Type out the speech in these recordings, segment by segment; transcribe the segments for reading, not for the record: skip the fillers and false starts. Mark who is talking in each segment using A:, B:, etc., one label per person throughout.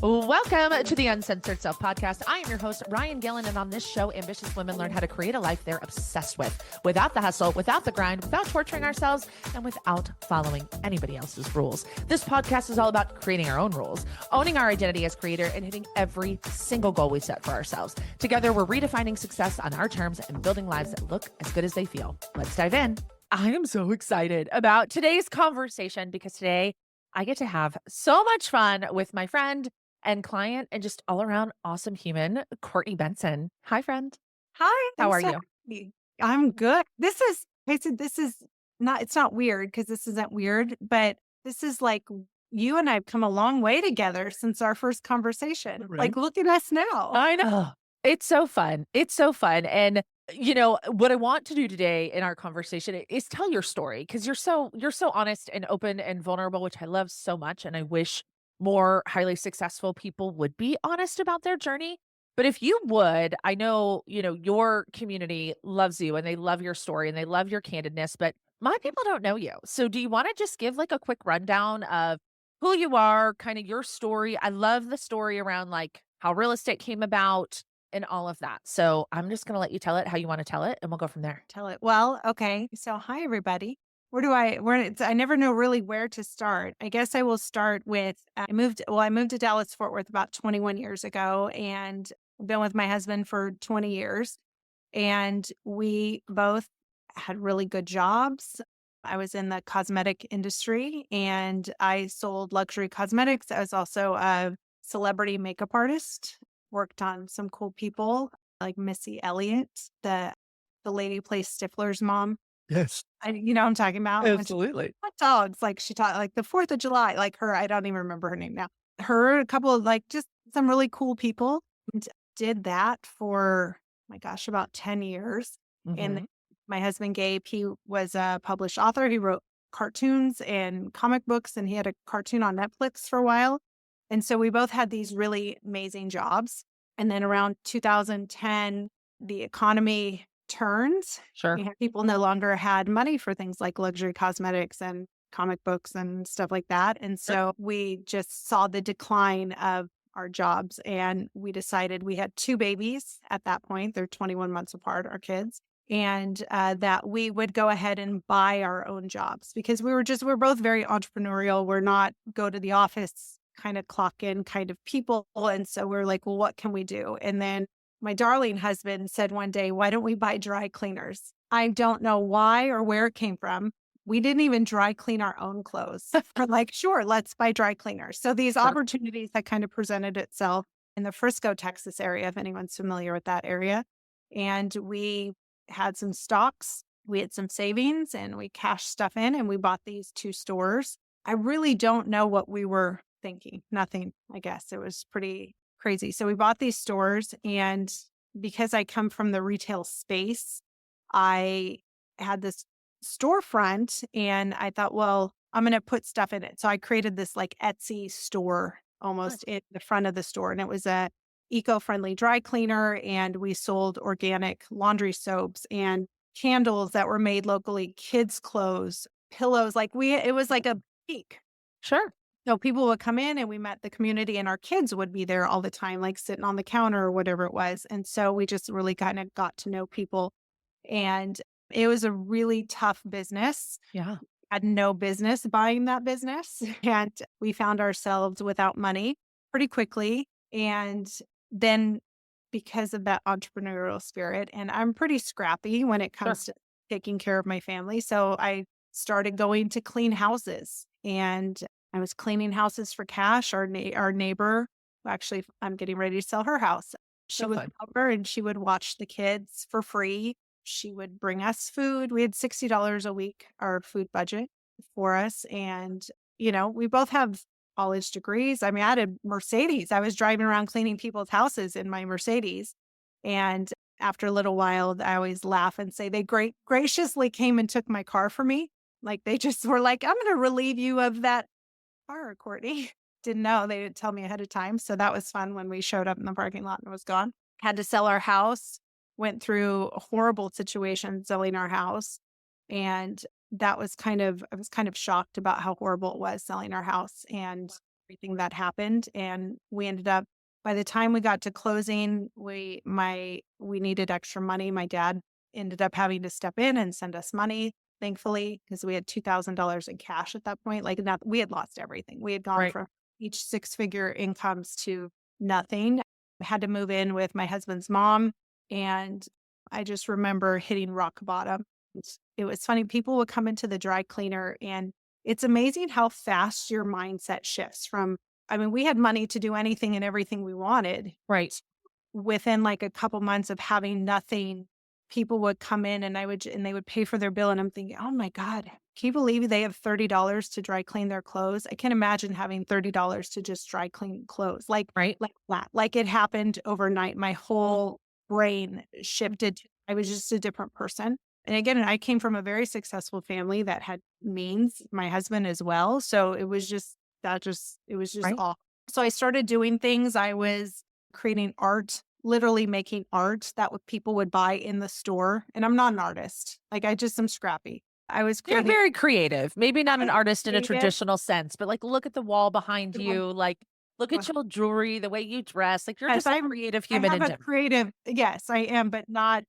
A: Welcome to the Uncensored Self Podcast. I am your host, Ryan Gillen, and on this show, ambitious women learn how to create a life they're obsessed with, without the hustle, without the grind, without torturing ourselves, and without following anybody else's rules. This podcast is all about creating our own rules, owning our identity as creator, and hitting every single goal we set for ourselves. Together, we're redefining success on our terms and building lives that look as good as they feel. Let's dive in. I am so excited about today's conversation because today I get to have so much fun with my friend and client and just all around awesome human, Courtney Benson. Hi, friend.
B: Hi.
A: How are
B: thanks
A: you?
B: for having me. I'm good. This is not, it's not weird because this isn't weird, but this is like you and I have come a long way together since our first conversation.
A: Right.
B: Like, look at us now.
A: I know. It's so fun. It's so fun. And what I want to do today in our conversation is tell your story because you're so honest and open and vulnerable, which I love so much. And I wish more highly successful people would be honest about their journey. But if you would, I know, your community loves you and they love your story and they love your candidness, but my people don't know you. So do you want to just give like a quick rundown of who you are, kind of your story? I love the story around like how real estate came about and all of that. So I'm just going to let you tell it how you want to tell it and we'll go from there.
B: Tell it. Well, okay. So, hi, everybody. I never know really where to start. I guess I will start with I moved to Dallas Fort Worth about 21 years ago and been with my husband for 20 years. And we both had really good jobs. I was in the cosmetic industry and I sold luxury cosmetics. I was also a celebrity makeup artist, worked on some cool people like Missy Elliott, the lady who plays Stifler's mom.
A: Yes,
B: You know what I'm talking about?
A: absolutely.
B: Hot dogs, like she taught like the 4th of July, like her, I don't even remember her name now. Her, a couple of like just some really cool people and did that for, my gosh, about 10 years. And
A: Hmm.
B: my husband, Gabe, he was a published author. He wrote cartoons and comic books and he had a cartoon on Netflix for a while. And so we both had these really amazing jobs. And then around 2010, the economy turned.
A: Sure.
B: People no longer had money for things like luxury cosmetics and comic books and stuff like that. And so we just saw the decline of our jobs and we decided we had 2 babies at that point. They're 21 months apart, our kids. And that we would go ahead and buy our own jobs because we're both very entrepreneurial. We're not go to the office kind of clock in kind of people. And so we're like, well, what can we do? And then my darling husband said one day, why don't we buy dry cleaners? I don't know why or where it came from. We didn't even dry clean our own clothes. We're like, sure, let's buy dry cleaners. So these opportunities that kind of presented itself in the Frisco, Texas area, if anyone's familiar with that area. And we had some stocks, we had some savings, and we cashed stuff in and we bought these 2 stores. I really don't know what we were thinking. Nothing, I guess. It was pretty crazy. So we bought these stores and because I come from the retail space, I had this storefront and I thought, well, I'm going to put stuff in it. So I created this like Etsy store almost in the front of the store and it was a eco-friendly dry cleaner and we sold organic laundry soaps and candles that were made locally, kids clothes, pillows, it was like a peak.
A: Sure.
B: So people would come in and we met the community and our kids would be there all the time, like sitting on the counter or whatever it was. And so we just really kind of got to know people. And it was a really tough business.
A: Yeah.
B: Had no business buying that business. And we found ourselves without money pretty quickly. And then because of that entrepreneurial spirit, and I'm pretty scrappy when it comes to taking care of my family. So I started going to clean houses and I was cleaning houses for cash. Our neighbor, actually, I'm getting ready to sell her house. She would come over and she would watch the kids for free. She would bring us food. We had $60 a week, our food budget for us. And, we both have college degrees. I mean, I had a Mercedes. I was driving around cleaning people's houses in my Mercedes. And after a little while, I always laugh and say they graciously came and took my car for me. Like they just were like, I'm going to relieve you of that car, Courtney. Didn't know. They didn't tell me ahead of time. So that was fun when we showed up in the parking lot and it was gone. Had to sell our house, went through a horrible situation selling our house. And I was kind of shocked about how horrible it was selling our house. And everything that happened. And we ended up, by the time we got to closing, we needed extra money. My dad ended up having to step in and send us money, thankfully, because we had $2,000 in cash at that point. Like, not, we had lost everything. We had gone
A: Right.
B: from each six-figure incomes to nothing. I had to move in with my husband's mom. And I just remember hitting rock bottom. It was funny. People would come into the dry cleaner, and it's amazing how fast your mindset shifts from, I mean, we had money to do anything and everything we wanted.
A: Right.
B: Within like a couple months of having nothing, people would come in and they would pay for their bill. And I'm thinking, oh my God, can you believe they have $30 to dry clean their clothes? I can't imagine having $30 to just dry clean clothes.
A: Right.
B: Like that. Like it happened overnight. My whole brain shifted. I was just a different person. And again, I came from a very successful family that had means, my husband as well. So it was just it was just
A: Right.
B: off. So I started doing things. I was creating art, literally making art that people would buy in the store. And I'm not an artist. Like I just am scrappy. I was
A: You're
B: creating
A: very creative. Maybe not an artist in a
B: creative.
A: traditional sense, but like look at the wall behind you. Like look at your jewelry, the way you dress. Like you're
B: Yes,
A: just a creative
B: I
A: human
B: have
A: in
B: a
A: general.
B: creative, yes, I am, but not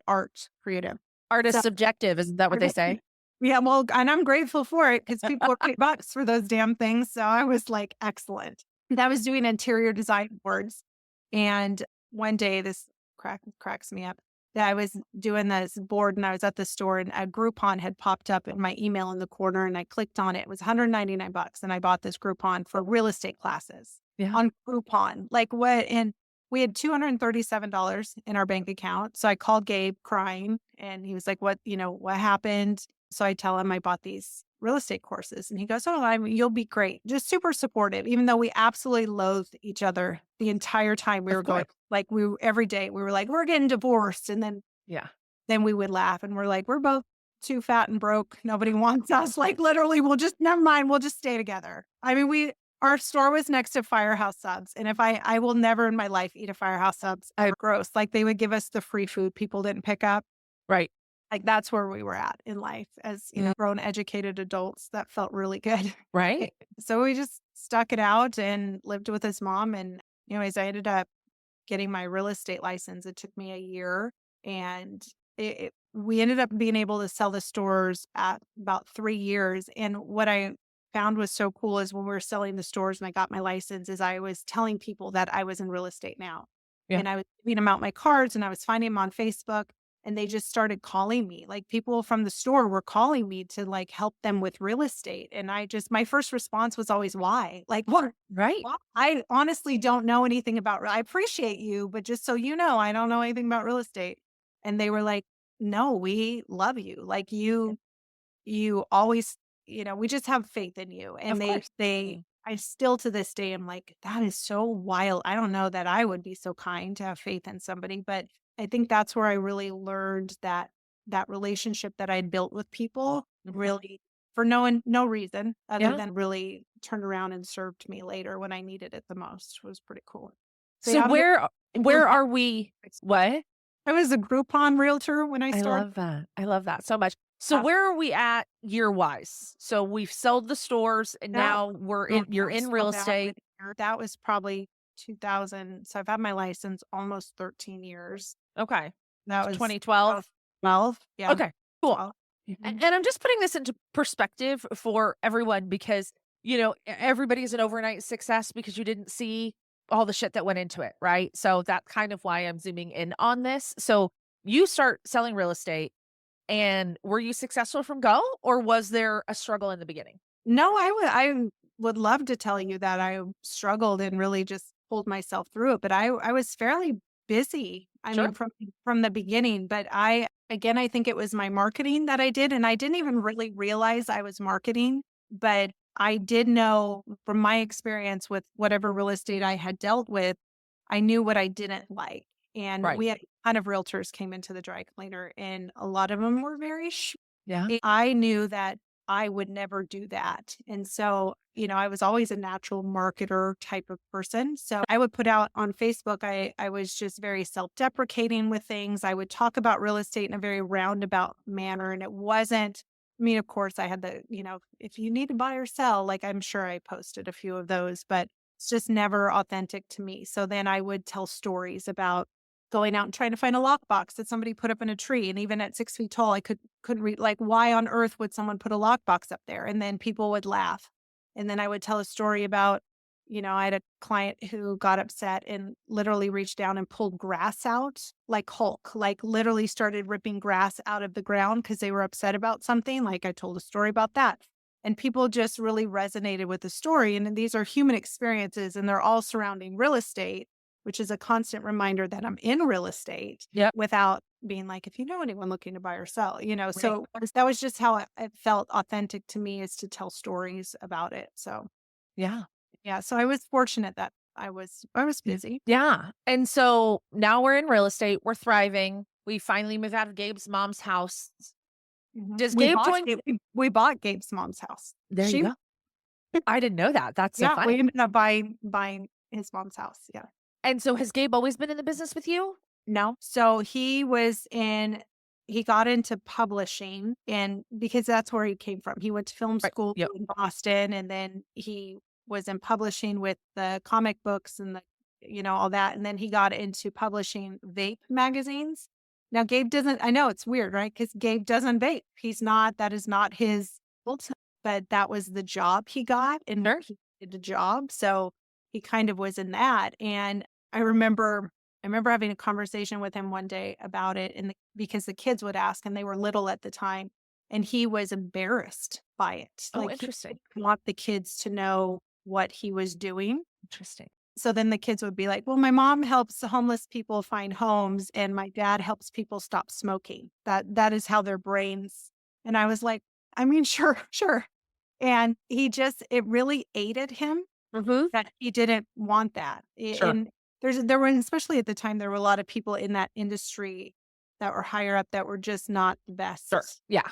B: art creative.
A: Art is
B: So
A: subjective. Isn't that what they say?
B: yeah, well, and I'm grateful for it because people are paying bucks for those damn things. So I was like, excellent. And I was doing interior design boards. And one day this cracks me up. That I was doing this board and I was at the store and a Groupon had popped up in my email in the corner and I clicked on it. It was $199 and I bought this Groupon for real estate classes
A: Yeah.
B: on Groupon. Like what? And we had $237 in our bank account. So I called Gabe crying and he was like, what happened? So I tell him I bought these real estate courses and he goes, oh, you'll be great. Just super supportive, even though we absolutely loathed each other the entire time we
A: Of
B: were going.
A: course.
B: Like every day we were like, we're getting divorced. And
A: Yeah.
B: then we would laugh and we're like, we're both too fat and broke. Nobody wants us. Like literally, never mind. We'll just stay together. I mean, our store was next to Firehouse Subs. And if I will never in my life eat a Firehouse Subs. Gross. Like they would give us the free food people didn't pick up.
A: Right.
B: Like that's where we were at in life as, grown, educated adults. That felt really good.
A: Right.
B: So we just stuck it out and lived with his mom. And anyways, I ended up getting my real estate license. It took me a year and we ended up being able to sell the stores at about 3 years. And what I found was so cool is when we were selling the stores and I got my license is I was telling people that I was in real estate now.
A: Yeah.
B: And I was giving them out my cards and I was finding them on Facebook and they just started calling me. Like people from the store were calling me to like help them with real estate. And my first response was always, why? Like, what?
A: Right.
B: Well, I honestly don't know anything about I appreciate you, but just so you know, I don't know anything about real estate. And they were like, no, we love you. Like you always, we just have faith in you. And
A: Of course.
B: I still to this day am like, that is so wild. I don't know that I would be so kind to have faith in somebody, but I think that's where I really learned that relationship that I'd built with people really for no reason other
A: Yeah.
B: than really turned around and served me later when I needed it the most. It was pretty cool. So
A: So
B: yeah,
A: where are we? What?
B: I was a Groupon realtor when I
A: I
B: started.
A: love that. I love that so much. So where are we at year wise? So we've sold the stores and
B: That
A: now you're in real estate.
B: That was probably 2000. So I've had my license almost 13 years.
A: Okay.
B: That was
A: 2012.
B: 12. Yeah.
A: Okay. Cool.
B: 12.
A: And I'm just putting this into perspective for everyone because, everybody is an overnight success because you didn't see all the shit that went into it, right? So that's kind of why I'm zooming in on this. So you start selling real estate and were you successful from go or was there a struggle in the beginning?
B: No, I would love to tell you that I struggled and really just pulled myself through it, but I was fairly busy. I
A: Sure.
B: mean, from the beginning, but I think it was my marketing that I did, and I didn't even really realize I was marketing, but I did know from my experience with whatever real estate I had dealt with, I knew what I didn't like. And
A: Right.
B: we had a ton of realtors came into the dry cleaner, and a lot of them were very
A: Yeah.
B: I knew that I would never do that. And so, I was always a natural marketer type of person. So I would put out on Facebook, I was just very self-deprecating with things. I would talk about real estate in a very roundabout manner. And it wasn't mean, of course, I had if you need to buy or sell, like I'm sure I posted a few of those, but it's just never authentic to me. So then I would tell stories about going out and trying to find a lockbox that somebody put up in a tree. And even at 6 feet tall, I couldn't read, like, why on earth would someone put a lockbox up there? And then people would laugh. And then I would tell a story about, I had a client who got upset and literally reached down and pulled grass out like Hulk, like literally started ripping grass out of the ground because they were upset about something. Like I told a story about that. And people just really resonated with the story. And these are human experiences and they're all surrounding real estate, which is a constant reminder that I'm in real estate
A: Yep.
B: without being like, if you know anyone looking to buy or sell,
A: Right.
B: so that was just how it felt authentic to me, is to tell stories about it. So
A: Yeah.
B: yeah, so I was fortunate that I was
A: Yeah.
B: busy.
A: Yeah. And so now we're in real estate. We're thriving. We finally move out of Gabe's mom's house.
B: Mhm.
A: Does Gabe join?
B: We bought Gabe's mom's house.
A: There you go. I didn't know that. That's so
B: Yeah, we
A: funny.
B: ended up buying his mom's house, yeah.
A: And so has Gabe always been in the business with you?
B: No, so he got into publishing, and because that's where he came from. He went to film
A: Right.
B: school
A: Yep.
B: in Boston, and then he was in publishing with the comic books and all that, and then he got into publishing vape magazines. Now Gabe doesn't, I know it's weird, right? Because Gabe doesn't vape. That is not his fault, but that was the job he got, and
A: Sure.
B: he did the job, so he kind of was in that, and I remember I remember having a conversation with him one day about it, and because the kids would ask, and they were little at the time, and he was embarrassed by it.
A: Oh,
B: Like, he
A: interesting.
B: didn't want the kids to know what he was doing.
A: Interesting.
B: So then the kids would be like, "Well, my mom helps homeless people find homes, and my dad helps people stop smoking." That is how their brains. And I was like, "I mean, sure, sure." And it really aided him
A: Mm-hmm.
B: that he didn't want that.
A: Sure.
B: And there were, especially at the time, there were a lot of people in that industry that were higher up that were just not the
A: Sure.
B: best
A: Yeah.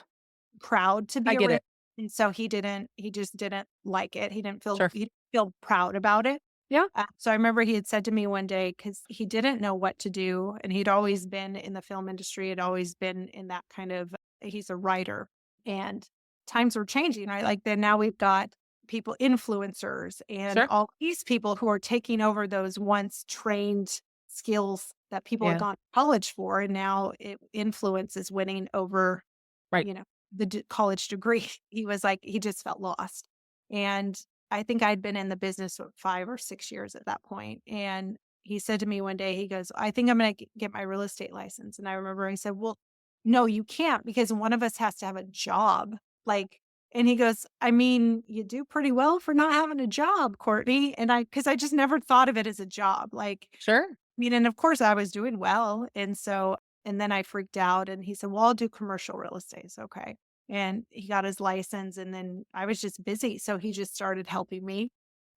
B: crowd to
A: I
B: be
A: get
B: around.
A: it.
B: And so he just didn't like it.
A: Sure.
B: He didn't feel proud about it.
A: Yeah.
B: So I remember he had said to me one day, because he didn't know what to do, and he'd always been in the film industry, had always been in that kind of, he's a writer, and times were changing, right? Like then now we've got people, influencers, and
A: Sure.
B: all these people who are taking over those once trained skills that people had
A: Yeah.
B: gone to college for, and now influence is winning over,
A: Right.
B: the college degree. He was like, he just felt lost. And I think I'd been in the business for 5 or 6 years at that point. And he said to me one day, he goes, "I think I'm going to get my real estate license." And I remember I said, "Well, no, you can't, because one of us has to have a job." Like, and he goes, "I mean, you do pretty well for not having a job, Courtney." And because I just never thought of it as a job. Like,
A: Sure.
B: and of course I was doing well. And then I freaked out, and he said, "Well, I'll do commercial real estate." So, okay. And he got his license, and then I was just busy. So he just started helping me.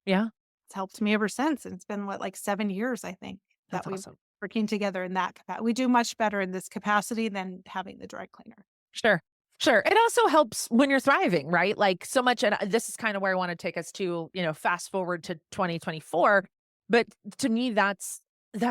A: Yeah.
B: It's helped me ever since. And it's been like 7 years, I think, that
A: That's
B: we've
A: awesome.
B: working together in that capacity. We do much better in this capacity than having the dry cleaner.
A: Sure. Sure. It also helps when you're thriving, right? Like so much. And this is kind of where I want to take us to, fast forward to 2024. But to me, that's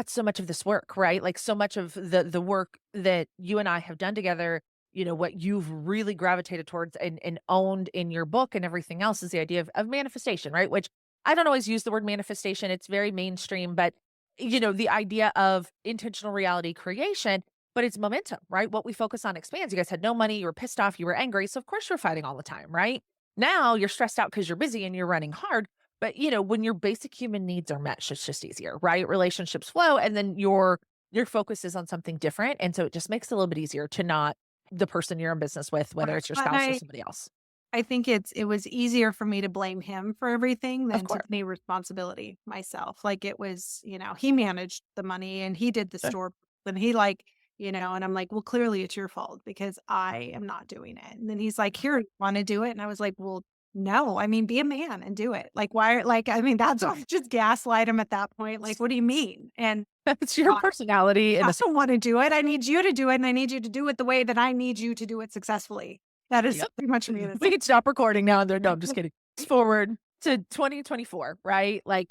A: so much of this work, right? Like so much of the work that you and I have done together, what you've really gravitated towards and owned in your book and everything else is the idea of manifestation, right? Which I don't always use the word manifestation. It's very mainstream, but the idea of intentional reality creation, but it's momentum, right? What we focus on expands. You guys had no money, you were pissed off, you were angry. So of course you're fighting all the time, right? Now you're stressed out because you're busy and you're running hard. But when your basic human needs are met, it's just easier, right? Relationships flow, and then your focus is on something different. And so it just makes it a little bit easier to not the person you're in business with, whether
B: Right.
A: it's your
B: And
A: spouse or somebody else.
B: I think it was easier for me to blame him for everything
A: Of
B: than to
A: course.
B: take responsibility myself. Like it was, he managed the money and he did the
A: Sure.
B: store, and and I'm like, "Well, clearly it's your fault because I am not doing it." And then he's like, "Here, you want to do it?" And I was like, "Well, no, I mean, be a man and do it." Like, why? Like, I mean, that's just gaslight him at that point. Like, what do you mean? And
A: It's your
B: I
A: personality
B: I
A: and
B: don't want to do it. I need you to do it, and I need you to do it the way that I need you to do it successfully. That is
A: yep.
B: pretty much me. That's
A: We can stop recording now and then. No, I'm just kidding. Fast forward to 2024, right? Like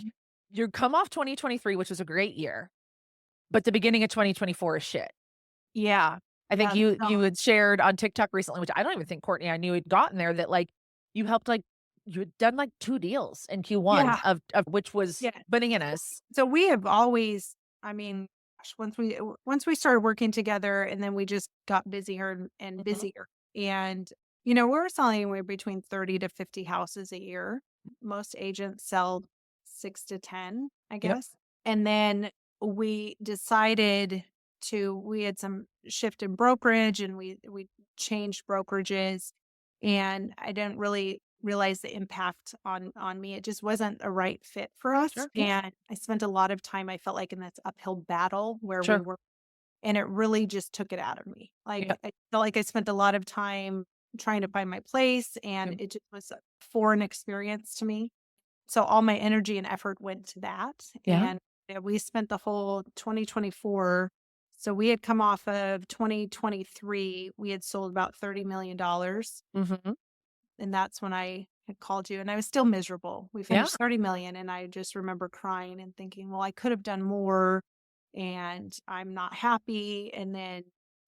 A: you come off 2023, which was a great year, but the beginning of 2024 is shit.
B: yeah.
A: I think
B: Yeah.
A: you had shared on TikTok recently, which I don't even think Courtney I knew had gotten there, that, like, you helped, like you had done, like, 2 deals in Q1
B: Yeah.
A: of which was
B: Yeah.
A: bananas.
B: So we have always, I mean, gosh, once we started working together, and then we just got busier and
A: Mhm.
B: busier. And we're selling anywhere between 30 to 50 houses a year. Most agents sell 6 to 10, I
A: Yep.
B: guess. And then we decided we had some shift in brokerage, and we changed brokerages, and I didn't really realize the impact on me. It just wasn't a right fit for us.
A: Sure.
B: And I spent a lot of time, I felt like, in this uphill battle where we
A: Sure.
B: were, and it really just took it out of me. Like,
A: Yep.
B: I felt like I spent a lot of time trying to find my place, and
A: Yep.
B: it just was a foreign experience to me. So all my energy and effort went to that.
A: Yeah.
B: And we spent the whole 2024. So we had come off of 2023. We had sold about $30 million.
A: Mhm.
B: And that's when I had called you, and I was still miserable. We
A: Yeah.
B: finished 30 million, and I just remember crying and thinking, well, I could have done more, and I'm not happy. And then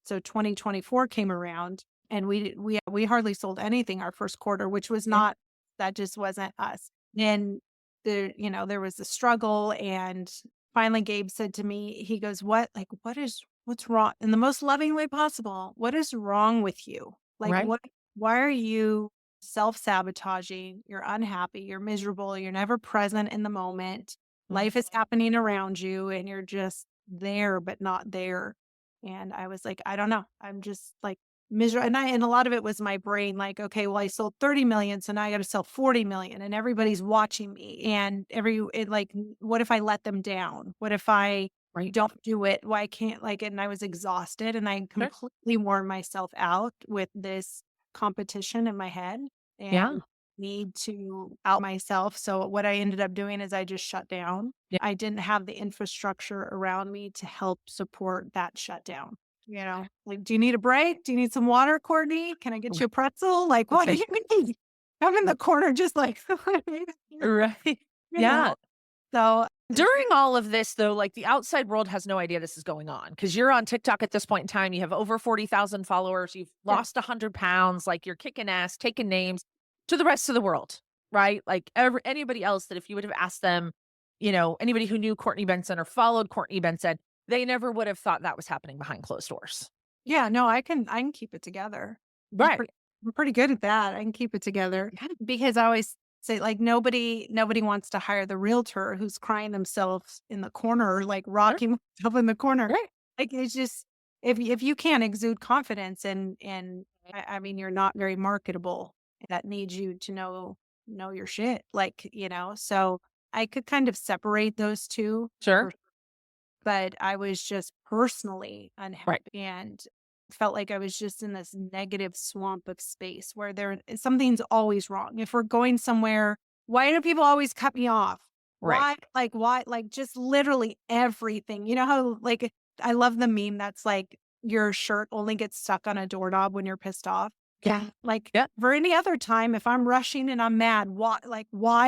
B: so 2024 came around, and we hardly sold anything our first quarter, which was
A: Yeah.
B: not, that just wasn't us. And there was a struggle, and finally Gabe said to me, he goes, what's wrong, in the most loving way possible? What is wrong with you? Like,
A: Right.
B: why are you self-sabotaging? You're unhappy, you're miserable, you're never present in the moment.
A: Mhm.
B: Life is happening around you, and you're just there but not there. And I was like, I don't know. I'm just like miserable. And a lot of it was my brain, like, okay, well, I sold 30 million, so now I got to sell 40 million, and everybody's watching me. And what if I let them down? What if I
A: Right.
B: don't do it? Why can't, like, and I was exhausted, and I
A: Sure.
B: completely worn myself out with this competition in my head,
A: Yeah.
B: and need to out myself. So what I ended up doing is I just shut down.
A: Yeah.
B: I didn't have the infrastructure around me to help support that shutdown. Like, do you need a break? Do you need some water, Courtney? Can I get you a pretzel? Like, what do
A: Right.
B: you need? I'm in the corner just like,
A: Right.
B: you
A: Yeah.
B: know. So
A: During all of this, though, like, the outside world has no idea this is going on because 'cause you're on TikTok at this point in time, you have over 40,000 followers, you've
B: yeah,
A: lost 100 pounds, like, you're kicking ass, taking names to the rest of the world, right? Like, anybody else that if you would have asked them, anybody who knew Courtney Benson or followed Courtney Benson, they never would have thought that was happening behind closed doors.
B: yeah, no, I can keep it together. I'm
A: Right.
B: pretty I'm pretty good at that. I can keep it together
A: Yeah.
B: because I always say, like, nobody wants to hire the realtor who's crying themselves in the corner, like
A: Sure.
B: rocking themselves in the corner.
A: Right.
B: Like, it's just, if you can't exude confidence, and I mean, you're not very marketable. That needs you to know your shit. Like, so I could kind of separate those two,
A: Sure.
B: but I was just personally
A: Right.
B: unhappy, and felt like I was just in this negative swamp of space where something's always wrong. If we're going somewhere, why do people always cut me off?
A: Right.
B: Why, like, just literally everything. You know how, like, I love the meme that's like, your shirt only gets stuck on a doorknob when you're pissed off.
A: Yeah.
B: Like,
A: Yeah.
B: for any other time, if I'm rushing and I'm mad, why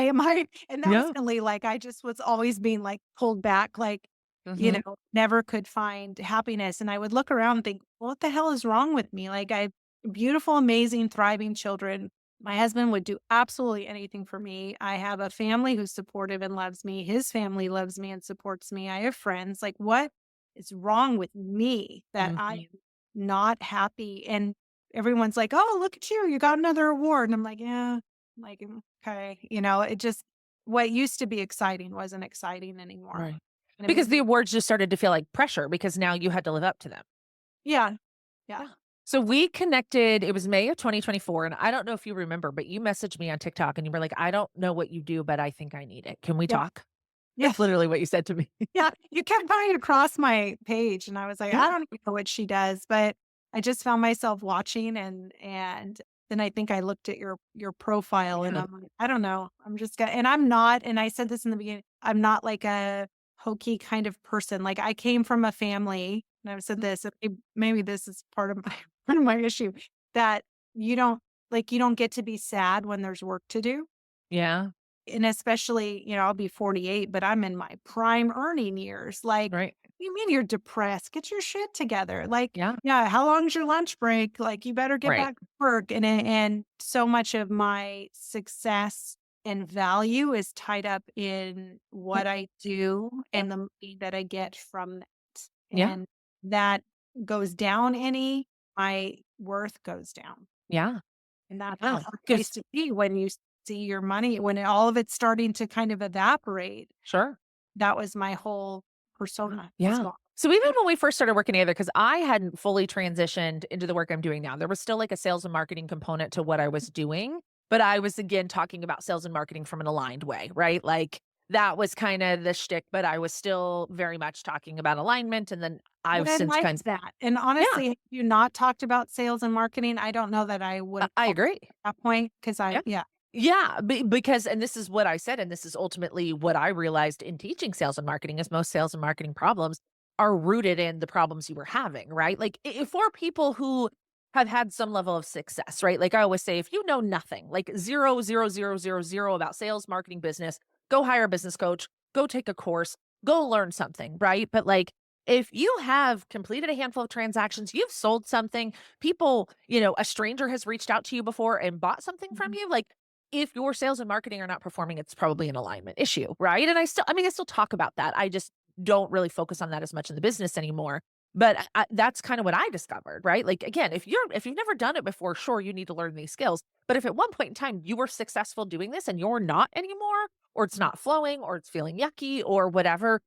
B: am I? And that was
A: Yeah.
B: really, like, I just was always being, like, pulled back, like,
A: Mhm.
B: never could find happiness. And I would look around and think, what the hell is wrong with me? Like, I have beautiful, amazing, thriving children. My husband would do absolutely anything for me. I have a family who's supportive and loves me. His family loves me and supports me. I have friends. Like, what is wrong with me that I
A: Mhm.
B: am not happy? And everyone's like, oh, look at you. You got another award. And I'm like, yeah, like, okay. It just, what used to be exciting wasn't exciting anymore.
A: Right.
B: And it
A: Because
B: made
A: the
B: me,
A: awards just started to feel like pressure because now you had to live up to them.
B: yeah, yeah,
A: Yeah. So we connected, it was May of 2024, and I don't know if you remember, but you messaged me on TikTok and you were like, "I don't know what you do, but I think I need it. Can we
B: yeah,
A: talk?"
B: yeah,
A: That's literally what you said to me.
B: yeah. You kept coming across my page, and I was like,
A: Yeah.
B: I don't even know what she does, but I just found myself watching, and then I think I looked at your profile, and
A: Yeah.
B: I'm like, I don't know. I'm just gonna, and I'm not, and I said this in the beginning, I'm not like a hokey kind of person. Like, I came from a family, and I've said
A: Mhm.
B: this, and maybe this is part of my part of my issue, that you don't you don't get to be sad when there's work to do.
A: Yeah.
B: And especially, I'll be 48, but I'm in my prime earning years. Like,
A: Right.
B: you mean you're depressed? Get your shit together. Like,
A: Yeah.
B: yeah, how long's your lunch break? Like, you better get
A: Right.
B: back to work. And so much of my success and value is tied up in what I do and the money that I get from that.
A: Yeah.
B: And that goes down any, my worth goes down.
A: Yeah.
B: And that's a
A: Yeah.
B: hard place
A: Because
B: to be when you see your money, when all of it's starting to kind of evaporate.
A: sure.
B: That was my whole persona was
A: Yeah.
B: gone.
A: So even when we first started working together, because I hadn't fully transitioned into the work I'm doing now, there was still like a sales and marketing component to what I was doing. But I was again talking about sales and marketing from an aligned way, right? Like that was kind of the shtick, but I was still very much talking about alignment. And then I've
B: But I
A: since
B: liked that. And
A: yeah,
B: honestly, if you not talked about sales and marketing, I don't know that I would have
A: I
B: called
A: agree.
B: at that point because
A: Yeah.
B: yeah.
A: Yeah, because and this is what I said, and this is ultimately what I realized in teaching sales and marketing is most sales and marketing problems are rooted in the problems you were having, right? Like for people who have had some level of success, right? Like I always say, if you know nothing, like 0.0000 about sales, marketing, business, go hire a business coach, go take a course, go learn something, right? But like if you have completed a handful of transactions, you've sold something, people, a stranger has reached out to you before and bought something from
B: Mhm.
A: you, like if your sales and marketing are not performing, it's probably an alignment issue, right? And I still talk about that. I just don't really focus on that as much in the business anymore. But that's kind of what I discovered, right? Like again, if you've never done it before, sure, you need to learn these skills. But if at one point in time you were successful doing this and you're not anymore, or it's not flowing, or it's feeling yucky, or whatever,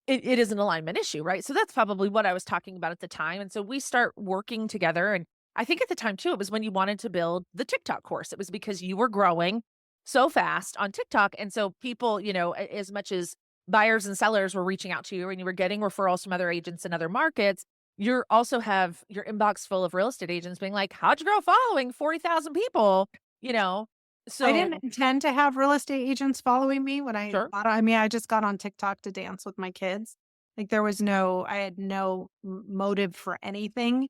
A: it is an alignment issue, right? So that's probably what I was talking about at the time. And so we start working together, and I think at the time too, it was when you wanted to build the TikTok course. It was because you were growing so fast on TikTok. And so people, as much as buyers and sellers were reaching out to you and you were getting referrals from other agents in other markets, you also have your inbox full of real estate agents being like, how'd you grow a following 40,000 people, you know?
B: I
A: So
B: didn't intend to have real estate agents following me when
A: sure.
B: I mean, I just got on TikTok to dance with my kids. Like I had no motive for anything.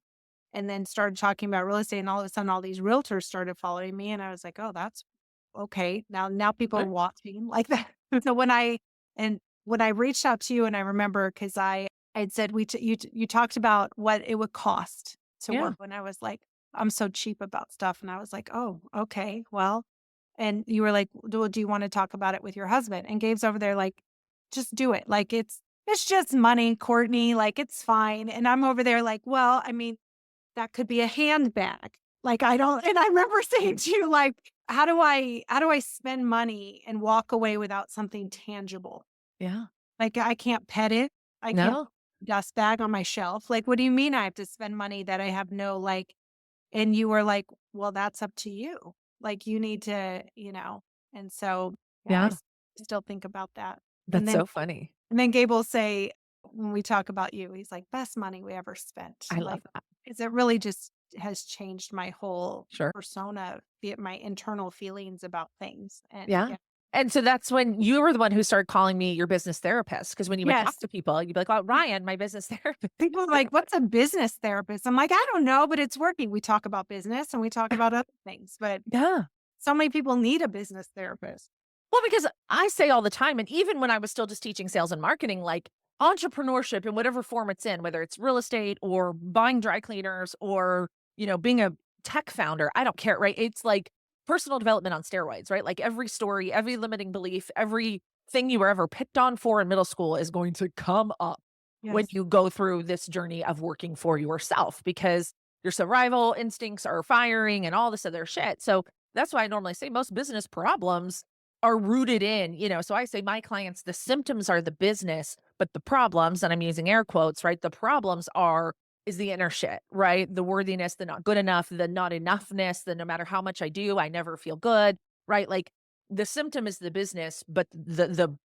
B: And then started talking about real estate, and all of a sudden all these realtors started following me. And I was like, oh, that's okay. Now people are
A: Good.
B: watching like that. So when I reached out to you, and I remember because I had said you talked about what it would cost to
A: Yeah.
B: work, when I was like, I'm so cheap about stuff. And I was like, oh, okay, well, and you were like, do you want to talk about it with your husband? And Gabe's over there like, just do it. Like it's just money, Courtney. Like it's fine. And I'm over there like, well, I mean, that could be a handbag. Like, I don't, and I remember saying to you, like, how do I spend money and walk away without something tangible?
A: Yeah.
B: Like, I can't pet it. I can't
A: No.
B: dust bag on my shelf. Like, what do you mean I have to spend money that I have no, like, and you were like, well, that's up to you. Like, you need to, and so, yeah,
A: Yeah.
B: still think about that. And
A: That's
B: then,
A: so funny.
B: and then Gabe will say, when we talk about you, he's like, best money we ever spent.
A: I love
B: Like,
A: that.
B: is it really just has changed my whole
A: Sure.
B: persona, my internal feelings about things. And
A: Yeah.
B: yeah.
A: And so that's when you were the one who started calling me your business therapist. Cause when you would talk
B: Yes.
A: to people, you'd be like, oh, Ryan, my business therapist.
B: People are like, what's a business therapist? I'm like, I don't know, but it's working. We talk about business and we talk about other things, but
A: Yeah.
B: so many people need a business therapist.
A: Well, because I say all the time, and even when I was still just teaching sales and marketing, like entrepreneurship in whatever form it's in, whether it's real estate or buying dry cleaners or, being a tech founder, I don't care, right? It's like personal development on steroids, right? Like every story, every limiting belief, every thing you were ever picked on for in middle school is going to come up when
B: Yes.
A: you go through this journey of working for yourself because your survival instincts are firing and all this other shit. So that's why I normally say most business problems are rooted in, so I say my clients, the symptoms are the business, but the problems, and I'm using air quotes, right? The problems is the inner shit, right? The worthiness, the not good enough, the not enoughness, the no matter how much I do, I never feel good, right? Like the symptom is the business, but the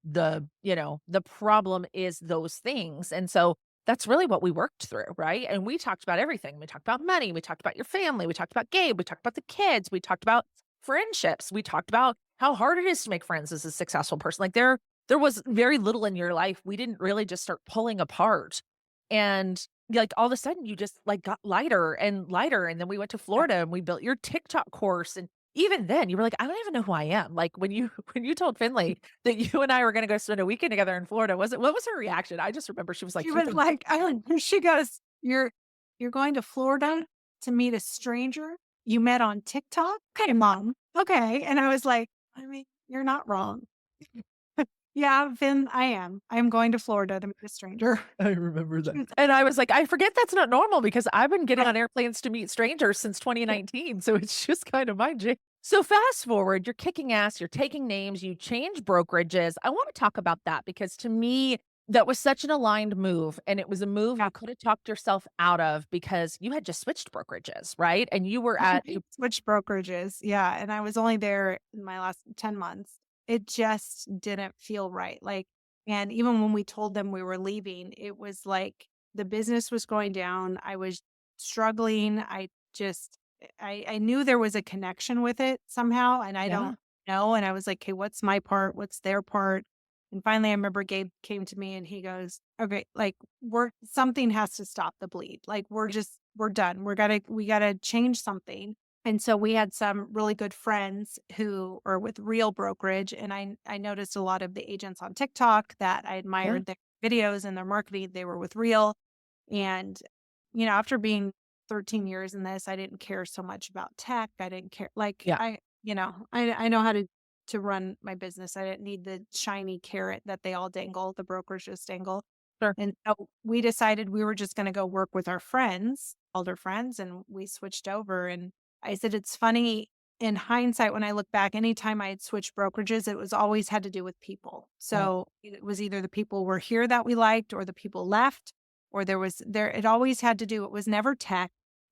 A: problem is those things. And so that's really what we worked through, right? And we talked about everything. We talked about money, we talked about your family, we talked about Gabe, we talked about the kids, we talked about friendships. We talked about how hard it is to make friends as a successful person. Like there was very little in your life. We didn't really just start pulling apart. And like all of a sudden you just like got lighter and lighter. And then we went to
B: Yeah.
A: Florida and we built your TikTok course. And even then, you were like, "I don't even know who I am." Like, when you when you told Finley that you and I were gonna go spend a weekend together in Florida, what was her reaction? I just remember she was like,
B: She
A: "You
B: was
A: think."
B: like, she goes, You're going to Florida to meet a stranger you met on TikTok? Okay, mom. Okay." And I was like, I mean, you're not wrong. Yeah, Finn, I am. I am going to Florida to meet a stranger.
A: I remember
B: She
A: that.
B: was
A: And I was like, "I forget that's not normal because I've been getting
B: like,
A: on airplanes to meet strangers since
B: yeah.
A: 2019, so it's just kind of my jam." So fast forward, you're kicking ass, you're taking names, you change brokerages. I wanna talk about that because to me, that was such an aligned move, and it was a move
B: Yeah.
A: you coulda talked yourself out of because you had just switched brokerages, right? And you were
B: I
A: at a
B: did switch brokerages, yeah, and I was only there in my last 10 months. It just didn't feel right, like and even when we told them we were leaving, it was like the business was going down, I was struggling, I just I knew there was a connection with it somehow, and I
A: yeah,
B: don't know, and I was like, "Okay, what's my part? What's their part?" And finally, I remember Gabe came to me and he goes, "Okay, like, we're something has to stop the bleed, like, we're done. We gotta change something." And so we had some really good friends who are with Real Brokerage, and I noticed a lot of the agents on TikTok that I
A: yeah,
B: admired their videos and their marketing, they were with Real. And, after being 13 years in this, I didn't care so much about tech. I didn't care like
A: yeah,
B: I know how to run my business. I didn't need the shiny carrot that they all dangle, the brokers just dangle.
A: sure,
B: And so we decided we were just going to go work with our friends, older friends, and we switched over. And I said, it's funny in hindsight, when I look back, anytime I had switched brokerages, it was always had to do with people.
A: yeah,
B: So it was either the people were here that we liked or the people left, or it always had to do, it was never tech.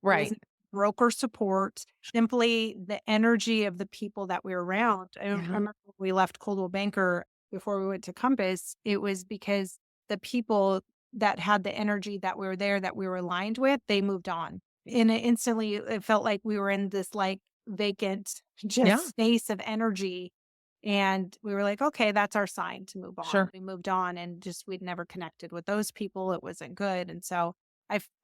B: It was
A: right,
B: broker support, simply the energy of the people that we were around. I
A: yeah,
B: remember when we left Coldwell Banker before we went to Compass, it was because the people that had the energy that we were there, that we were aligned with, they moved on. And instantly it felt like we were in this like vacant
A: yeah,
B: just space of energy. And we were like, okay, that's our sign to move on.
A: sure,
B: We moved on and just we'd never connected with those people. It wasn't good. And so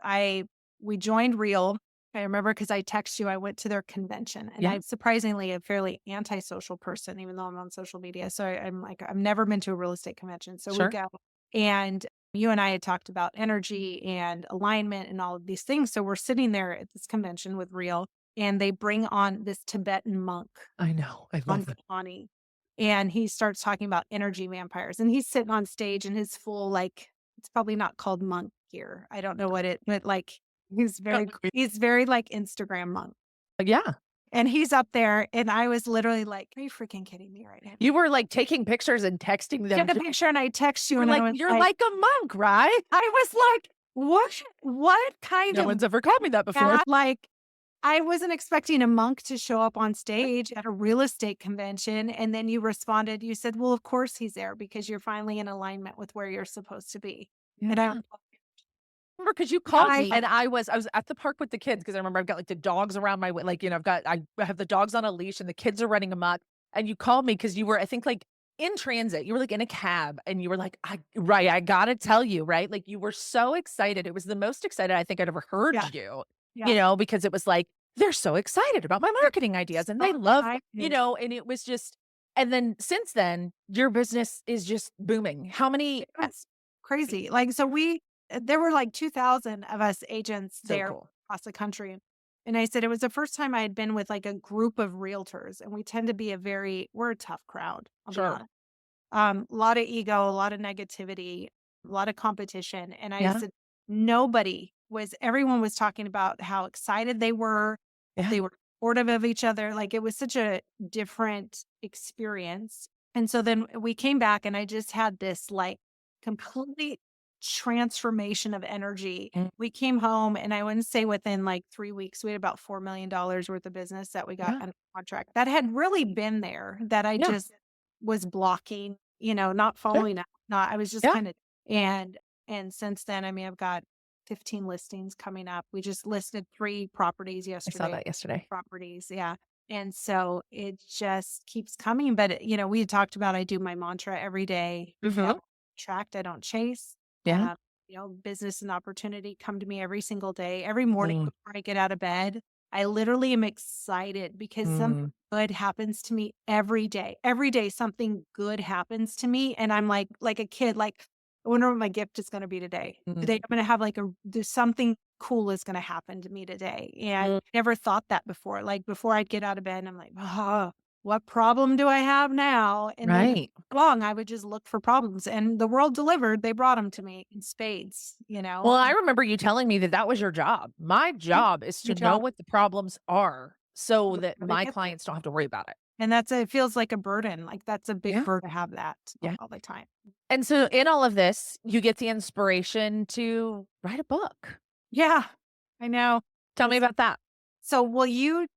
B: I we joined Real. I remember because I text you, I went to their convention and
A: yeah,
B: I'm surprisingly a fairly antisocial person, even though I'm on social media. So I'm like, I've never been to a real estate convention. So we
A: sure,
B: go and you and I had talked about energy and alignment and all of these things. So we're sitting there at this convention with Real and they bring on this Tibetan monk
A: I know, I love
B: on
A: that.
B: Connie. And he starts talking about energy vampires. And he's sitting on stage in his full, like, it's probably not called monk gear. I don't know what but like
A: Yeah,
B: he's very like Instagram monk.
A: yeah.
B: And he's up there and I was literally like, are you freaking kidding me right now?
A: You were, like, taking pictures and texting them
B: Get a
A: too.
B: picture and I text you
A: You were
B: and I
A: like,
B: was
A: "You're
B: like,
A: like a monk, right?"
B: I was like, what kind
A: No
B: of
A: one's ever called me that before.
B: like I wasn't expecting a monk to show up on stage at a real estate convention. And then you responded, you said, well, of course he's there because you're finally in alignment with where you're supposed to be. And I,
A: Yeah. Remember, because you called
B: I
A: me and I was at the park with the kids because I remember I've got, like, the dogs around my way like, I have the dogs on a leash and the kids are running amok, and you called me because you were, I think, like, in transit. You were, like, in a cab, and you were like, I gotta tell you," right? Like, you were so excited. It was the most excited I think I'd ever heard
B: yeah,
A: you,
B: yeah.
A: because it was like, "They're so excited about my marketing ideas, and
B: So
A: they love,"
B: excited.
A: and it was just and then since then, your business is just booming. How many
B: It's crazy. Like, so there were like 2,000 of us agents
A: so
B: there
A: cool.
B: across the country. And I said it was the first time I had been with like a group of realtors. And we tend to be we're a tough crowd, I'll be
A: Sure.
B: honest. A lot of ego, a lot of negativity, a lot of competition. And I
A: Yeah,
B: said, everyone was talking about how excited they were.
A: yeah,
B: They were supportive of each other. Like it was such a different experience. And so then we came back and I just had this like complete transformation of energy.
A: mm,
B: We came home and I wouldn't say within like 3 weeks, we had about $4 million worth of business that we got
A: yeah,
B: under contract that had really been there that I
A: yeah,
B: just was blocking, not
A: sure,
B: following up. Not I was just
A: yeah.
B: kind of and since then, I mean, I've got 15 listings coming up. We just listed 3 properties
A: I saw
B: yesterday.
A: that yesterday.
B: Properties, yeah. And so it just keeps coming. But we had talked about I do my mantra every day.
A: Mhm.
B: Attract, I don't chase.
A: Yeah.
B: Uh, business and opportunity come to me every single day, every morning
A: Mm.
B: before I get out of bed. I literally am excited because something
A: Mm,
B: good happens to me every day. Every day something good happens to me and I'm like a kid, like, I wonder what my gift is gonna be today.
A: mm,
B: Today I'm gonna have there's something cool is gonna happen to me today. And
A: mm.
B: never thought that before. Like before I'd get out of bed, I'm like, "Oh, what problem do I have now?" And then
A: Right.
B: long I would just look for problems and the world delivered. They brought them to me in spades, you
A: Well,
B: know?
A: I remember you telling me that that was your job. My
B: Yeah,
A: job is
B: my
A: to know
B: job.
A: what the problems are so that
B: How to
A: my
B: get there.
A: clients don't have to worry about it.
B: And it feels like a burden, like, that's a big
A: Yeah.
B: burden to have that
A: Yeah.
B: all the time.
A: And so in all of this, you get the inspiration to write a book.
B: Yeah, I know.
A: Tell me
B: It's
A: about that.
B: so, well, you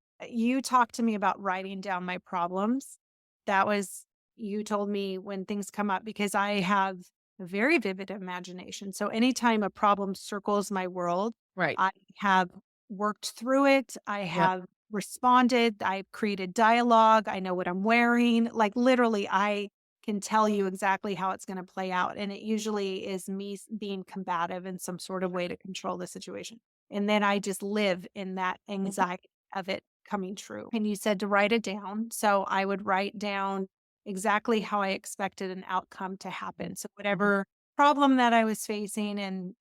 B: talked to me about writing down my problems. That was you told me when things come up because I have a very vivid imagination. So anytime a problem circles my world,
A: Right.
B: I have worked through it. I
A: Yep.
B: have responded. I've created dialogue. I know what I'm wearing. Like literally, I can tell you exactly how it's going to play out. And it usually is me being combative in some sort of way to control the situation. And then I just live in that
A: Mhm.
B: anxiety of it coming true. And you said to write it down. So I would write down exactly how I expected an outcome to happen. So
A: Mhm.
B: whatever problem that I was facing, and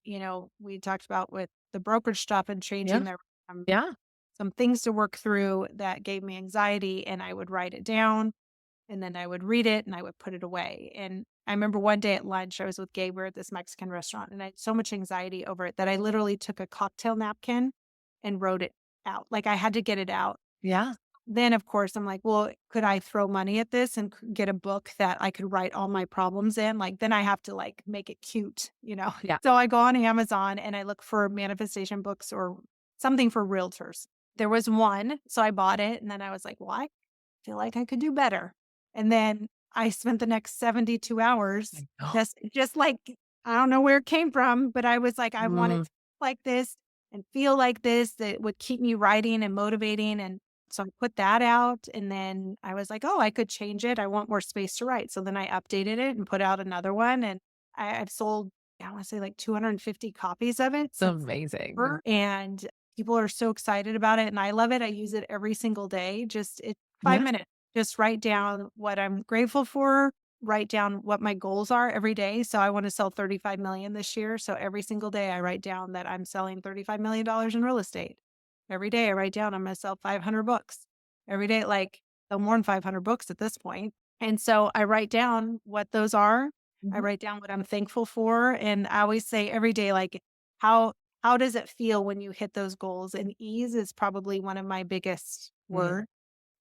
B: we talked about with the brokerage stuff and
A: Yeah.
B: changing their
A: Yeah.
B: some things to work through that gave me anxiety, and I would write it down and then I would read it and I would put it away. And I remember one day at lunch, I was with Gabe, we were at this Mexican restaurant, and I had so much anxiety over it that I literally took a cocktail napkin and wrote it out. Like I had to get it out.
A: Yeah.
B: Then, of course, I'm like, well, could I throw money at this and get a book that I could write all my problems in? Like, then I have to like make it cute.
A: Yeah.
B: So I go on Amazon and I look for manifestation books or something for realtors. There was one, so I bought it, and then I was like, well, I feel like I could do better. And then I spent the next 72 hours
A: I know.
B: just like I don't know where it came from, but I was like, I want it
A: Mm.
B: to look like this and feel like this that would keep me writing and motivating. And so I put that out and then I was like, oh, I could change it. I want more space to write. So then I updated it and put out another one. And I've sold, I want to say like 250 copies of it
A: It's
B: since
A: amazing.
B: September. And people are so excited about it. And I love it. I use it every single day. Just it's five
A: Yeah.
B: minutes. Just write down what I'm grateful for, write down what my goals are every day. So I want to sell 35 million this year. So every single day I write down that I'm selling $35 million in real estate. Every day I write down I'm going to sell 500 books. Every day, like no more than 500 books at this point. And so I write down what those are. I
A: Mhm.
B: write down what I'm thankful for. And I always say every day, like, how how does it feel when you hit those goals? And ease is probably one of my biggest
A: Yeah.
B: words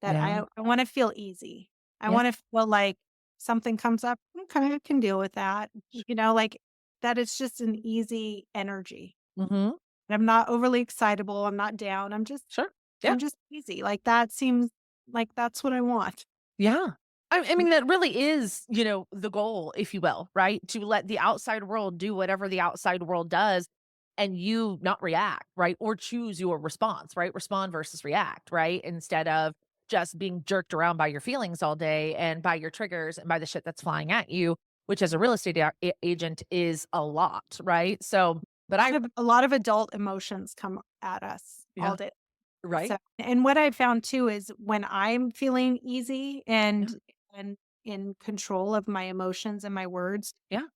B: that
A: Yeah.
B: I wanna feel easy. I
A: Yeah.
B: wanna feel like something comes up, "Okay, I can deal with that." Like, that it's just an easy energy.
A: Mhm.
B: And I'm not overly excitable, I'm not down,
A: Sure. Yeah.
B: I'm just easy, like, that seems like that's what I want.
A: Yeah. I mean, that really is, the goal, if you will, right? To let the outside world do whatever the outside world does and you not react, right? Or choose your response, right? Respond versus react, right? Instead of just being jerked around by your feelings all day and by your triggers and by the shit that's flying at you, which as a real estate agent is a lot, right? So, but
B: A lot of adult emotions come at us all
A: yeah,
B: day.
A: right?
B: So and what I found too is when I'm feeling easy
A: Yeah.
B: and in control of my emotions and my words,
A: Yeah.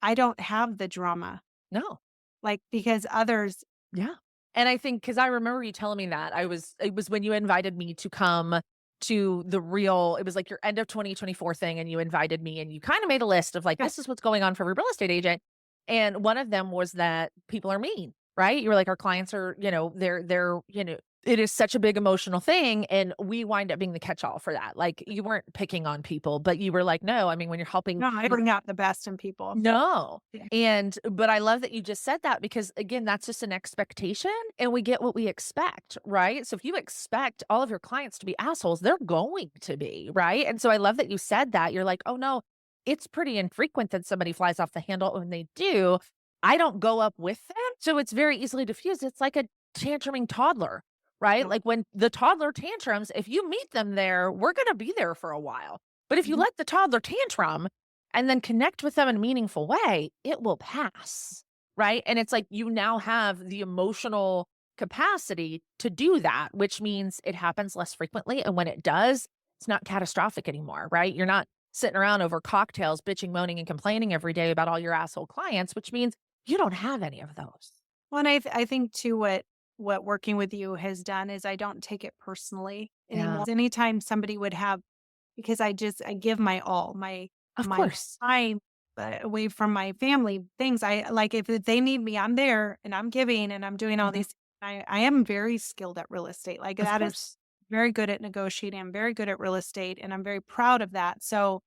B: I don't have the drama,
A: No.
B: like, because others
A: Yeah. And I think because I remember you telling me that it was when you invited me to come to it was like your end of 2024 thing, and you invited me and you kind of made a list of like,
B: yeah,
A: this is what's going on for every real estate agent. And one of them was that people are mean, right? You were like, our clients are, it is such a big emotional thing. And we wind up being the catch all for that. Like you weren't picking on people, but you were like, no, I mean, when you're helping
B: no, I bring out the best in people.
A: no.
B: Yeah.
A: But I love that you just said that because again, that's just an expectation and we get what we expect, right? So if you expect all of your clients to be assholes, they're going to be, right? And so I love that you said that. You're like, "Oh no, it's pretty infrequent that somebody flies off the handle. When they do, I don't go up with them." So it's very easily diffused. It's like a tantruming toddler, right?
B: Yeah.
A: Like when the toddler tantrums, if you meet them there, we're going to be there for a while. But if you
B: Mhm.
A: let the toddler tantrum, and then connect with them in a meaningful way, it will pass, right? And it's like you now have the emotional capacity to do that, which means it happens less frequently. And when it does, it's not catastrophic anymore, right? You're not sitting around over cocktails, bitching, moaning, and complaining every day about all your asshole clients, which means you don't have any of those.
B: Well, and I think too what working with you has done is I don't take it personally
A: Yeah.
B: anymore. Anytime somebody would have because I give my all,
A: Of
B: my
A: course.
B: time away from my family things. I like if they need me, I'm there and I'm giving and I'm doing all
A: Mhm.
B: these. I am very skilled at real estate. Like
A: Of
B: that is
A: course.
B: very good at negotiating. I'm very good at real estate and I'm very proud of that. So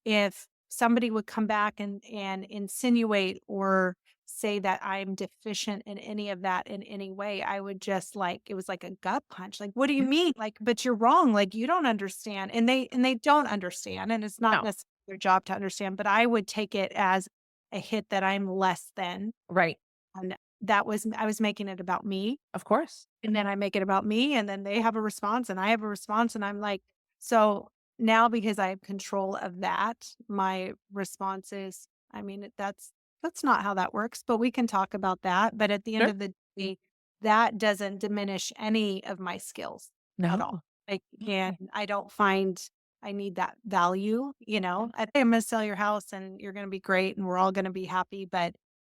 B: if somebody would come back and insinuate or say that I'm deficient in any of that in any way, I would just like it was like a gut punch. Like, what do you
A: Yeah.
B: mean? Like, but you're wrong. Like, you don't understand. And they don't understand. And it's not
A: No.
B: necessarily their job to understand, but I would take it as a hit that I'm less than.
A: Right.
B: And I was making it about me.
A: Of course.
B: And then I make it about me, and then they have a response, and I have a response, and I'm like so now because I have control of that, my response is, I mean, that's not how that works, but we can talk about that, but at the end
A: Sure.
B: of the day, that doesn't diminish any of my skills at all.
A: No.
B: Like,
A: No.
B: and I don't find I need that value, I'm gonna sell your house and you're gonna be great and we're all gonna be happy, but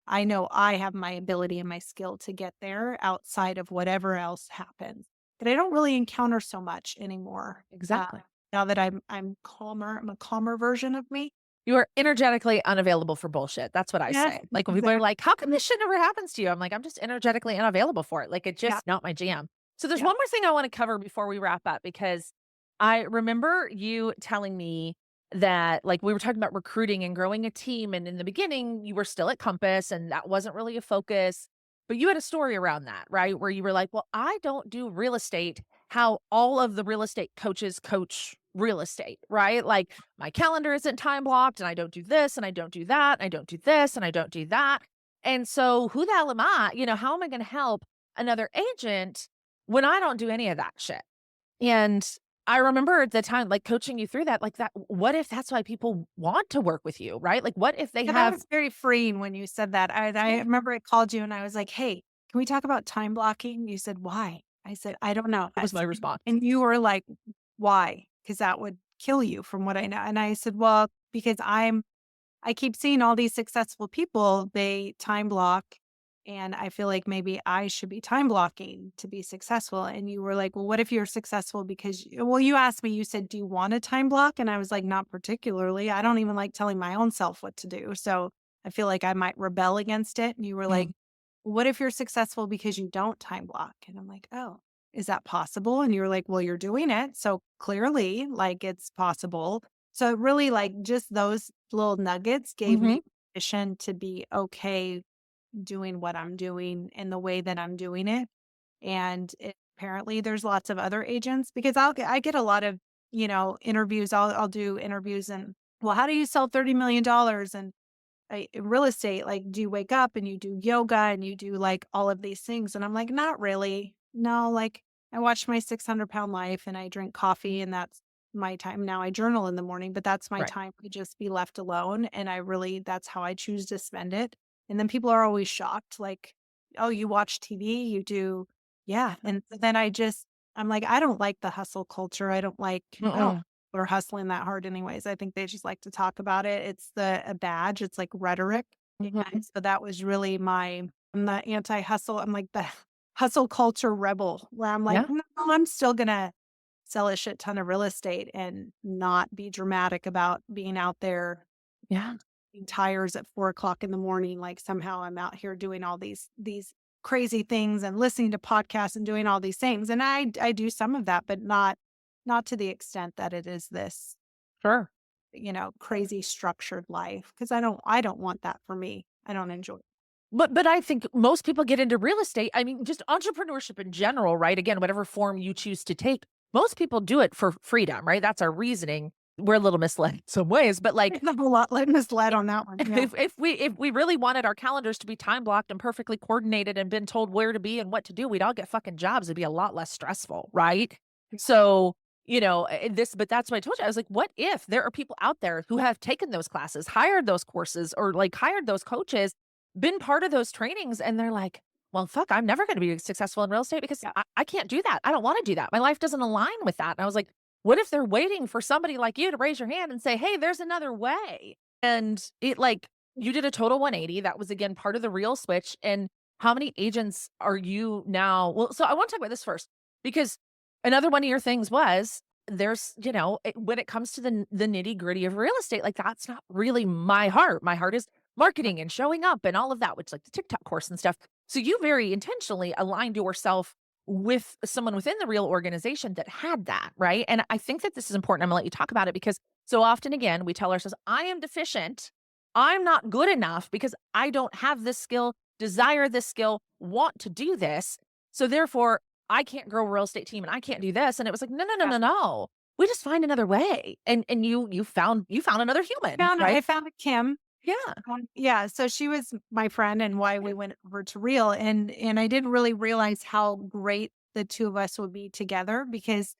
B: I know I have my ability and my skill to get there outside of whatever else happens that I don't really encounter so much anymore.
A: Exactly.
B: Now that I'm calmer, I'm a calmer version of me.
A: You are energetically unavailable for bullshit. That's what I
B: Yeah,
A: say. Like when people are
B: exactly.
A: like, "How come this shit never happens to you?" I'm like, "I'm just energetically unavailable for it." Like it's
B: Yeah,
A: just not my jam. So there's
B: yeah.
A: one more thing I want to cover before we wrap up because I remember you telling me that like we were talking about recruiting and growing a team and in the beginning you were still at Compass and that wasn't really a focus. But you had a story around that, right? Where you were like, "Well, I don't do real estate how all of the real estate coaches coach real estate," right? Like my calendar isn't time blocked and I don't do this and I don't do that. And I don't do this and I don't do that. And so who the hell am I? How am I going to help another agent when I don't do any of that shit? And I remember at the time, like coaching you through that, like that, what if that's why people want to work with you, right? Like, what if they
B: Yeah, that
A: have,
B: was very freeing when you said that. I
A: yeah,
B: remember I called you and I was like, "Hey, can we talk about time blocking?" You said, "Why?" I said, "I don't know."
A: that was my response.
B: And you were like, "Why?" Because that would kill you from what I know. And I said, "Well, because I keep seeing all these successful people, they time block, and I feel like maybe I should be time blocking to be successful." And you were like, "Well, what if you're successful because well, you asked me, you said, "Do you want a time block?" And I was like, "Not particularly. I don't even like telling my own self what to do." So I feel like I might rebel against it. And you were like,
A: Mhm.
B: "What if you're successful because you don't time block?" And I'm like, "Oh, is that possible?" And you were like, "Well, you're doing it. So clearly, like it's possible." So really like just those little nuggets gave
A: Mhm.
B: me permission to be okay doing what I'm doing in the way that I'm doing it. And apparently there's lots of other agents because I get a lot of, interviews. I'll do interviews and well, how do you sell $30 million? And real estate, like, do you wake up and you do yoga and you do like all of these things? And I'm like, not really. No, like I watch my 600-pound life and I drink coffee and that's my time. Now I journal in the morning, but that's my
A: Right.
B: time to just be left alone. And that's how I choose to spend it. And then people are always shocked, like, oh, you watch TV, you do. Yeah. And so then I'm like, I don't like the hustle culture. I don't
A: Mm-mm.
B: are hustling that hard anyways. I think they just like to talk about it. It's a badge. It's like rhetoric.
A: Mhm.
B: And so that was really I'm the anti-hustle. I'm like the hustle culture rebel where I'm like,
A: Yeah.
B: no, I'm still gonna sell a shit ton of real estate and not be dramatic about being out there
A: Yeah.
B: eating tires at 4 o'clock in the morning. Like somehow I'm out here doing all these crazy things and listening to podcasts and doing all these things. And I do some of that, but not to the extent that it is this,
A: Sure.
B: crazy structured life. Cause I don't want that for me. I don't enjoy it.
A: But I think most people get into real estate. I mean, just entrepreneurship in general, right? Again, whatever form you choose to take, most people do it for freedom, right? That's our reasoning. We're a little misled in some ways, but like
B: I'm a lot like misled on that one. Yeah.
A: if we really wanted our calendars to be time blocked and perfectly coordinated and been told where to be and what to do, we'd all get fucking jobs. It'd be a lot less stressful, right? So, but that's what I told you. I was like, what if there are people out there who have taken those classes, hired those courses, or like hired those coaches, been part of those trainings, and they're like, well, fuck, I'm never going to be successful in real estate because
B: Yeah.
A: I can't do that. I don't want to do that. My life doesn't align with that. And I was like, what if they're waiting for somebody like you to raise your hand and say, hey, there's another way? And it like, you did a total 180. That was again part of the real switch. And how many agents are you now? Well, so I want to talk about this first because another one of your things was there's, when it comes to the nitty gritty of real estate, like that's not really my heart. My heart is marketing and showing up and all of that, which like the TikTok course and stuff. So you very intentionally aligned yourself with someone within the real organization that had that, right? And I think that this is important. I'm gonna let you talk about it because so often again, we tell ourselves, I am deficient. I'm not good enough because I don't have this skill, desire this skill, want to do this. So therefore, I can't grow a real estate team and I can't do this. And it was like, no, no, no,
B: Yeah.
A: no, no. We just find another way. And you found another human,
B: I
A: right?
B: found a Kim.
A: Yeah.
B: Yeah, so she was my friend and why we went over to Real, and I didn't really realize how great the two of us would be together because,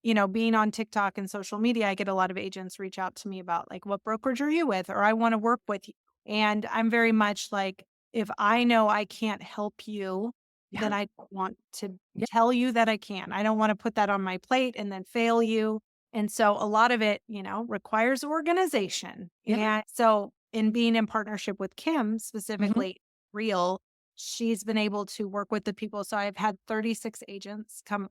B: being on TikTok and social media, I get a lot of agents reach out to me about like, what brokerage are you with? Or I want to work with you. And I'm very much like, if I know I can't help you,
A: Yeah.
B: then I want to
A: Yeah.
B: tell you that I can. I don't want to put that on my plate and then fail you. And so a lot of it, requires organization.
A: Yeah.
B: And so in being in partnership with Kim,
A: Mhm.
B: specifically Real, she's been able to work with the people. So I've had 36 agents come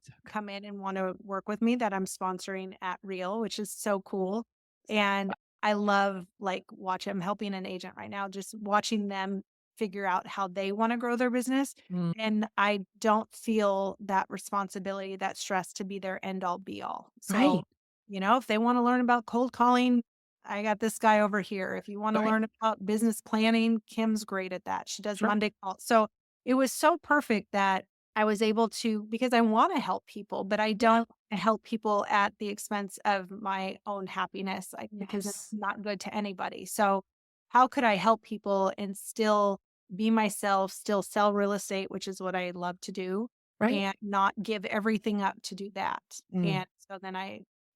B: in and want to work with me that I'm sponsoring at Real, which is so cool. And I love like watch I'm helping an agent right now, just watching them figure out how they want to grow their business.
A: Mm,
B: And I don't feel that responsibility, that stress to be their end all be all. So,
A: right.
B: if they want to learn about cold calling, I got this guy over here. If you want to
A: Right.
B: learn about business planning, Kim's great at that. She does
A: Sure.
B: Monday calls. So it was so perfect that I was able to, because I want to help people, but I
A: Yeah.
B: don't help people at the expense of my own happiness, like, because it's
A: Yes.
B: not good to anybody. So how could I help people and still be myself, still sell real estate, which is what I love to do,
A: Right.
B: and not give everything up to do that.
A: Mm.
B: And so then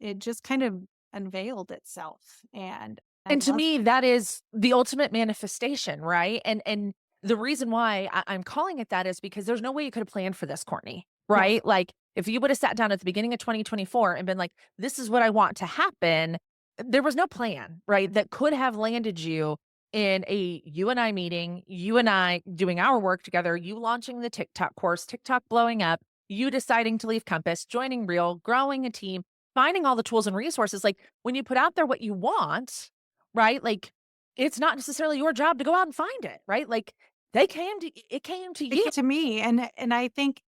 B: it just kind of unveiled itself, and I
A: And to
B: love.
A: me, that is the ultimate manifestation, right? And the reason why I'm calling it that is because there's no way you could have planned for this, Courtney,
B: No,
A: right? Like if you would have sat down at the beginning of 2024 and been like, this is what I want to happen, there was no plan, right? That could have landed you in a you and I meeting, you and I doing our work together, you launching the TikTok course, TikTok blowing up, you deciding to leave Compass, joining Real, growing a team, finding all the tools and resources. Like when you put out there what you want, right? Like, it's not necessarily your job to go out and find it, right? Like, it came to
B: it
A: you.
B: came to me, and I think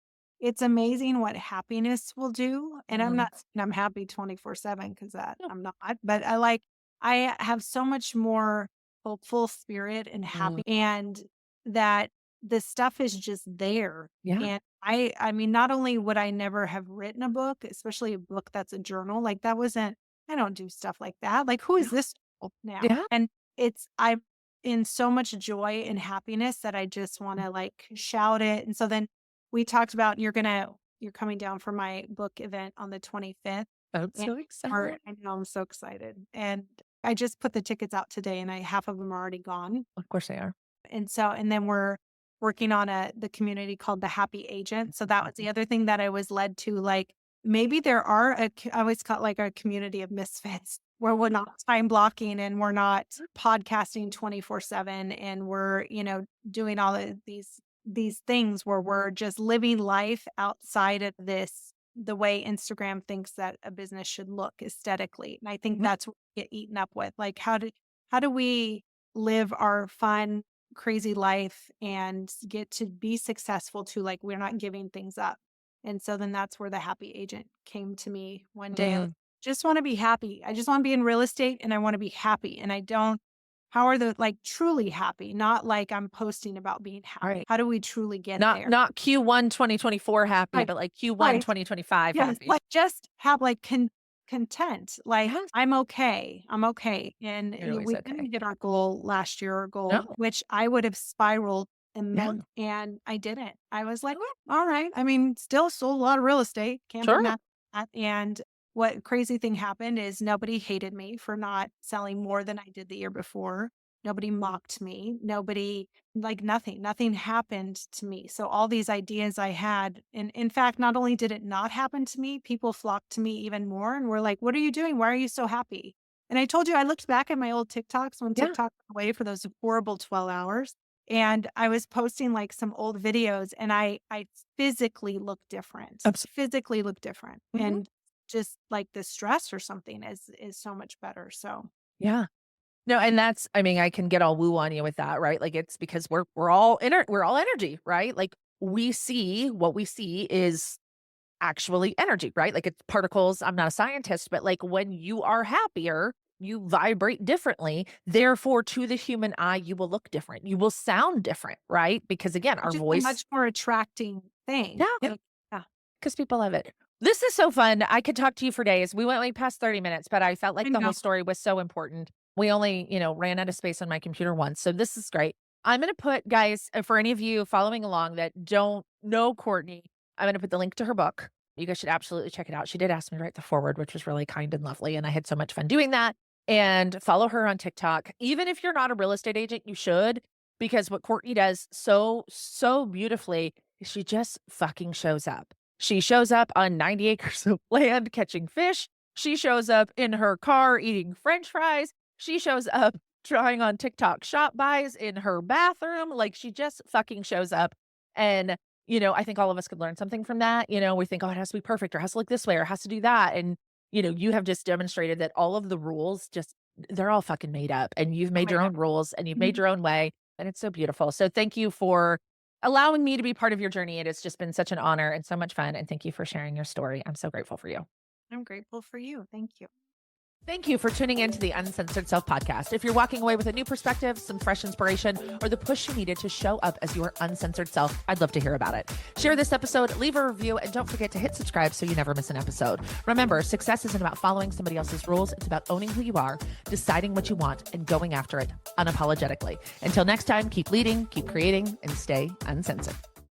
B: it's amazing what happiness will do, and I'm
A: Mm,
B: not saying I'm happy 24/7 because that
A: no,
B: I'm not, but I have so much more hopeful spirit and
A: mm,
B: happy, and that the stuff is just there.
A: yeah,
B: And I mean, not only would I never have written a book, especially a book that's a journal, like that wasn't I don't do stuff like that. Like, who
A: yeah,
B: is this now?
A: yeah,
B: And I'm in so much joy and happiness that I just
A: mm.
B: wanna, like, shout it. And so then we talked about you're coming down for my book event on the 25th,
A: I'm
B: and
A: so excited.
B: I know, I'm so excited, and I just put the tickets out today, and I half of them are already gone.
A: Of course they are.
B: And then we're working on the community called the Happy Agent. So that was the other thing that I was led to, like, maybe there are I always call it like a community of misfits where we're not time blocking and we're not podcasting 24/7 and we're, doing all of these things where we're just living life outside of the way Instagram thinks that a business should look aesthetically. And I think
A: Mhm.
B: that's what we get eaten up with. Like, how do we live our fun, crazy life and get to be successful too? Like, we're not giving things up. And so then that's where the happy agent came to me one day. I
A: Mm,
B: just want to be happy. I just want to be in real estate and I want to be happy. And I don't, how are the like truly happy? Not like I'm posting about being
A: all
B: happy.
A: right.
B: How do we truly get
A: Not
B: there?
A: not Q1 2024 happy,
B: Right.
A: but like Q1
B: Right.
A: 2025
B: Yes.
A: happy.
B: Like, just have like content. Like,
A: Yes,
B: I'm okay. I'm okay. And
A: you're always
B: we didn't
A: okay.
B: hit our goal last year, our
A: No,
B: goal, which I would have spiraled
A: yeah,
B: and I didn't. I was like, "Well, all right. I mean, still sold a lot of real estate. Can't be
A: sure.
B: mad at that." And what crazy thing happened is nobody hated me for not selling more than I did the year before. Nobody mocked me. Nobody, like nothing happened to me. So all these ideas I had, and in fact, not only did it not happen to me, people flocked to me even more and were like, what are you doing? Why are you so happy? And I told you, I looked back at my old TikToks when
A: Yeah,
B: TikTok went away for those horrible 12 hours. And I was posting like some old videos and I physically look different,
A: absolutely.
B: physically look different. And just like the stress or something is so much better. So
A: Yeah. No, and that's I mean, I can get all woo on you with that, right? Like it's because we're all energy, right? Like we see what we see is actually energy, right? Like it's particles. I'm not a scientist, but like when you are happier, you vibrate differently. Therefore, to the human eye, you will look different. You will sound different, right? Because again, our
B: just a
A: voice,
B: much more attracting thing.
A: yeah,
B: Like, yeah,
A: because people love it. This is so fun. I could talk to you for days. We went way past 30 minutes, but I felt
B: I
A: like the
B: know.
A: whole story was so important. We only, ran out of space on my computer once. So this is great. I'm going to put, guys, for any of you following along that don't know Courtney, I'm going to put the link to her book. You guys should absolutely check it out. She did ask me to write the forward, which was really kind and lovely. And I had so much fun doing that. And follow her on TikTok. Even if you're not a real estate agent, you should, because what Courtney does so beautifully is she just fucking shows up. She shows up on 90 acres of land catching fish. She shows up in her car eating french fries. She shows up trying on TikTok shop buys in her bathroom. Like she just fucking shows up. And, I think all of us could learn something from that. We think, oh, it has to be perfect or it has to look this way or it has to do that. And, you have just demonstrated that all of the rules they're all fucking made up and you've
B: Oh
A: made
B: my
A: your
B: God.
A: own rules and you've made
B: Mhm.
A: your own way. And it's so beautiful. So thank you for allowing me to be part of your journey. It has just been such an honor and so much fun. And thank you for sharing your story. I'm so grateful for you.
B: I'm grateful for you. Thank you.
A: Thank you for tuning in to the Uncensored Self Podcast. If you're walking away with a new perspective, some fresh inspiration, or the push you needed to show up as your uncensored self, I'd love to hear about it. Share this episode, leave a review, and don't forget to hit subscribe so you never miss an episode. Remember, success isn't about following somebody else's rules. It's about owning who you are, deciding what you want, and going after it unapologetically. Until next time, keep leading, keep creating, and stay uncensored.